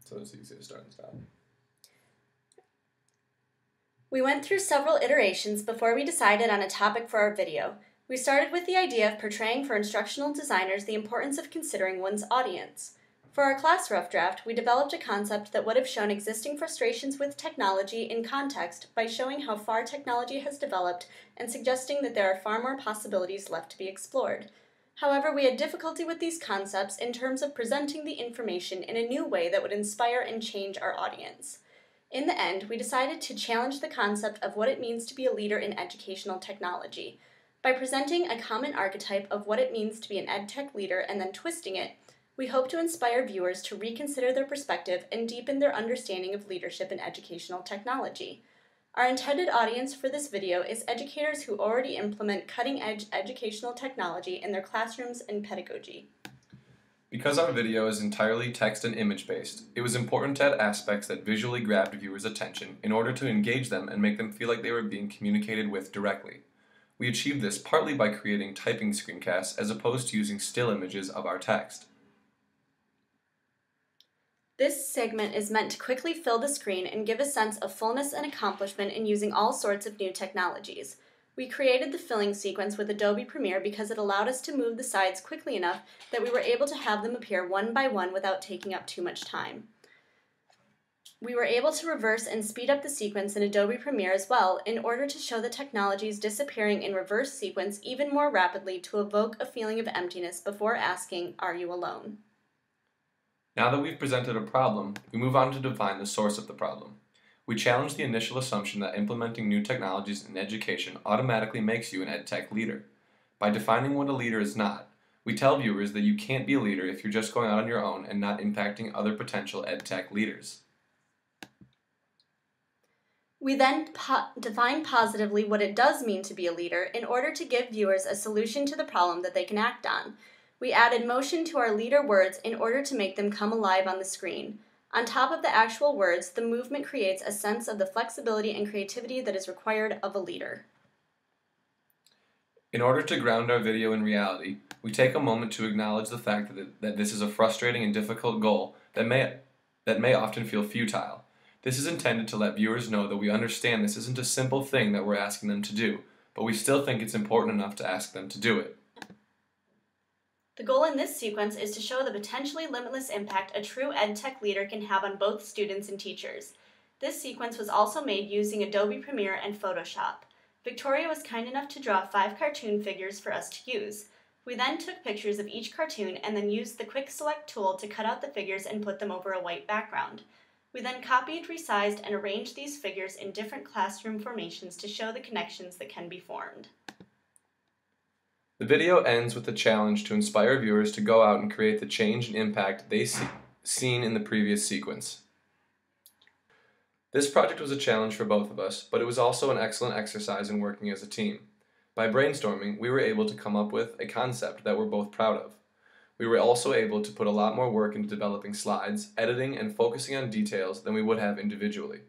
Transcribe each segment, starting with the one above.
So it's easy to start and stop. We went through several iterations before we decided on a topic for our video. We started with the idea of portraying for instructional designers the importance of considering one's audience. For our class rough draft, we developed a concept that would have shown existing frustrations with technology in context by showing how far technology has developed and suggesting that there are far more possibilities left to be explored. However, we had difficulty with these concepts in terms of presenting the information in a new way that would inspire and change our audience. In the end, we decided to challenge the concept of what it means to be a leader in educational technology. By presenting a common archetype of what it means to be an EdTech leader and then twisting it, we hope to inspire viewers to reconsider their perspective and deepen their understanding of leadership in educational technology. Our intended audience for this video is educators who already implement cutting-edge educational technology in their classrooms and pedagogy. Because our video is entirely text and image based, it was important to add aspects that visually grabbed viewers' attention in order to engage them and make them feel like they were being communicated with directly. We achieved this partly by creating typing screencasts as opposed to using still images of our text. This segment is meant to quickly fill the screen and give a sense of fullness and accomplishment in using all sorts of new technologies. We created the filling sequence with Adobe Premiere because it allowed us to move the sides quickly enough that we were able to have them appear one by one without taking up too much time. We were able to reverse and speed up the sequence in Adobe Premiere as well in order to show the technologies disappearing in reverse sequence even more rapidly to evoke a feeling of emptiness before asking, "Are you alone?" Now that we've presented a problem, we move on to define the source of the problem. We challenge the initial assumption that implementing new technologies in education automatically makes you an EdTech leader. By defining what a leader is not, we tell viewers that you can't be a leader if you're just going out on your own and not impacting other potential EdTech leaders. We then define positively what it does mean to be a leader in order to give viewers a solution to the problem that they can act on. We added motion to our leader words in order to make them come alive on the screen. On top of the actual words, the movement creates a sense of the flexibility and creativity that is required of a leader. In order to ground our video in reality, we take a moment to acknowledge the fact that this is a frustrating and difficult goal that may often feel futile. This is intended to let viewers know that we understand this isn't a simple thing that we're asking them to do, but we still think it's important enough to ask them to do it. The goal in this sequence is to show the potentially limitless impact a true EdTech leader can have on both students and teachers. This sequence was also made using Adobe Premiere and Photoshop. Victoria was kind enough to draw 5 cartoon figures for us to use. We then took pictures of each cartoon and then used the Quick Select tool to cut out the figures and put them over a white background. We then copied, resized, and arranged these figures in different classroom formations to show the connections that can be formed. The video ends with a challenge to inspire viewers to go out and create the change and impact they seen in the previous sequence. This project was a challenge for both of us, but it was also an excellent exercise in working as a team. By brainstorming, we were able to come up with a concept that we're both proud of. We were also able to put a lot more work into developing slides, editing, and focusing on details than we would have individually.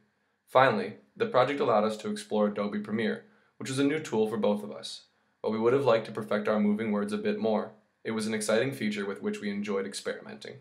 Finally, the project allowed us to explore Adobe Premiere, which was a new tool for both of us. While we would have liked to perfect our moving words a bit more, it was an exciting feature with which we enjoyed experimenting.